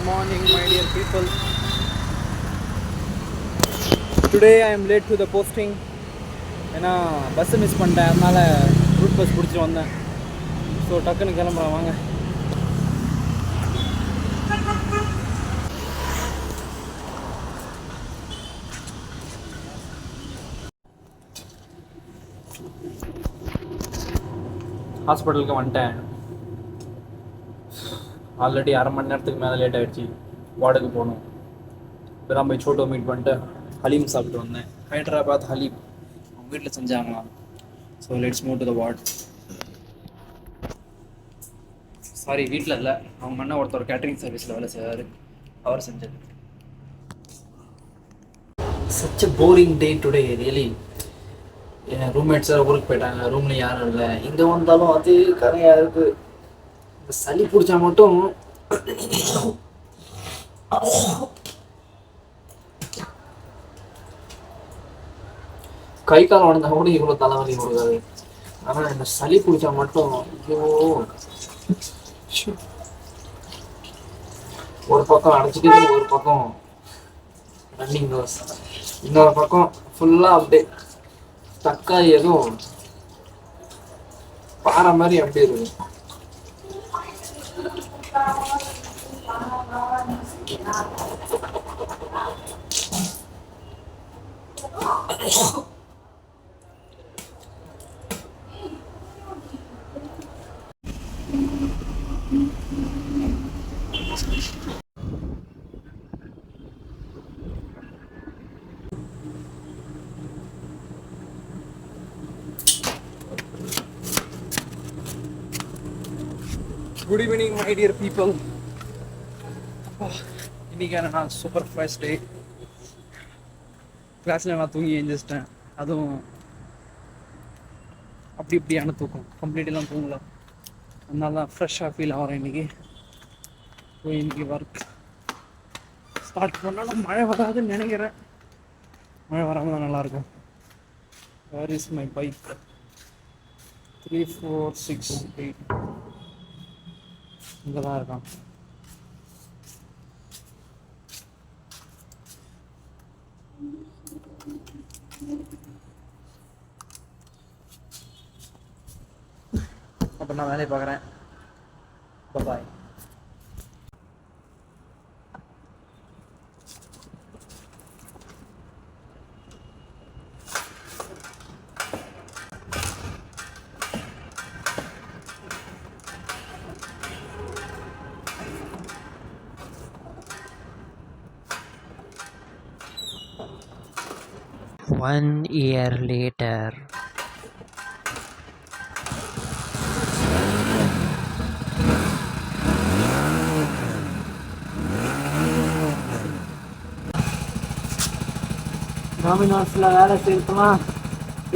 morning, my dear people. Today I am late to the posting. ஏன்னா பஸ்ஸை miss பண்ணிட்டேன், அதனால் ரூட் பஸ் பிடிச்சி வந்தேன். ஸோ டக்குன்னு கிளம்புறேன் வாங்க. ஹாஸ்பிட்டலுக்கு வந்துட்டேன். ஆல்ரெடி அரை மணி நேரத்துக்கு மேலே லேட் ஆகிடுச்சு. வார்டுக்கு போகணும். இப்போ தான் போய் சோட்டோ மீட் பண்ணிட்டு ஹலீம் சாப்பிட்டு வந்தேன். ஹைதராபாத் ஹலீம் அவங்க வீட்டில் செஞ்சாங்களாம். So let's move to the ward. Sorry, வீட்டில் இல்லை, அவங்க அண்ணன் ஒருத்தர் கேட்டரிங் சர்வீஸில் வேலை செய்வார், அவர் செஞ்சது. Such a boring day today really. N roommates ஊருக்கு போயிட்டாங்க, ரூமில் யாரும் இல்லை. இங்கே வந்தாலும் அது கரையாக இருக்குது. இந்த சளி பிடிச்சா மட்டும் கை காலம் உடந்தா கூட இவ்வளோ தலைவலி கொடுக்காது. ஆனால் இந்த சளி பிடிச்சா மட்டும் ஐயோ, ஒரு பக்கம் அடைச்சிட்டு ஒரு பக்கம் ரன்னிங் நோஸ், இன்னொரு பக்கம் ஃபுல்லாக அப்படியே தக்காளி எதுவும் பாறை மாதிரி அப்படியே இருக்கு. Good evening my dear people. இன்னைக்கான நான் சூப்பர் ஃபர்ஸ்ட் டே. கிளாஸில் நான் தூங்கி எழுந்திரிச்சிட்டேன். அதுவும் அப்படி இப்படியான தூக்கம், கம்ப்ளீட்டெல்லாம் தூங்கலாம். அதனால தான் ஃப்ரெஷ்ஷாக ஃபீல் ஆகிறேன் இன்றைக்கி. போய் இன்றைக்கி ஒர்க் ஸ்டார்ட் பண்ணாலும் மழை வராதுன்னு நினைக்கிறேன். மழை வராமல் தான் நல்லாயிருக்கும். Where is my bike? 3 4 6 8 இங்கே தான் இருக்கான். அப்போ நான் வேலையை பார்க்குறேன். பாய். One year later. டாமினோஸில் வேலை செய்யறதுலாம்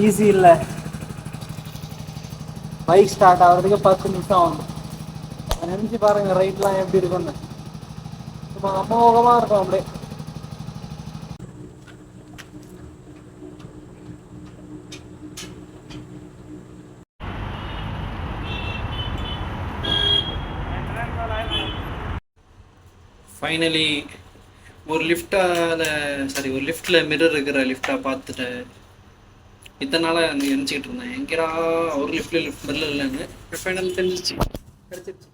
ஈஸி இல்லை. பைக் ஸ்டார்ட் ஆகிறதுக்கு 10 நிமிஷம் ஆகும். நினச்சி பாருங்கள் ரைட்லாம் எப்படி இருக்குன்னு. சும்மா அமோகமாக இருக்கும் அப்படியே. ஃபைனலி ஒரு லிஃப்ட்டில் மிரர் இருக்கிற லிஃப்டாக பார்த்துட்டேன். இத்தனை நாளாக நினச்சிக்கிட்டு இருந்தேன் எங்கேடா ஒரு லிஃப்ட் மிரர் இல்லைன்னு. ஃபைனல் தெரிஞ்சிச்சு, கிடச்சிருச்சு.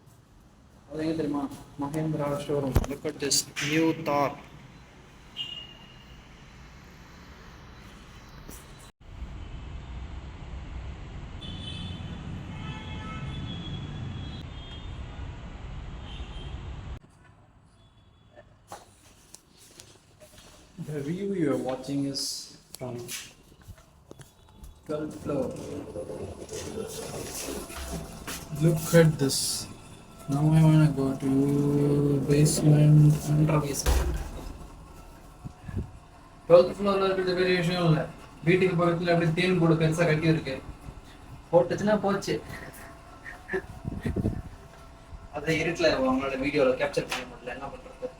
அது எங்கே தெரியுமா? Mahindra showroom. Look at this new தார். The view you are watching is from 12th floor. Look at this. Now I want to go to basement, under basement. 12th floor இருக்கிறது பெரிய விஷயம் இல்லை. வீட்டுக்கு பக்கத்தில் அப்படி தேன் போடு பெருசாக கட்டி இருக்கு. போட்டுச்சுன்னா போச்சு. அதை இருட்டில் அவங்களோட வீடியோவில் கேப்சர் பண்ண முடியல, என்ன பண்ணுறது?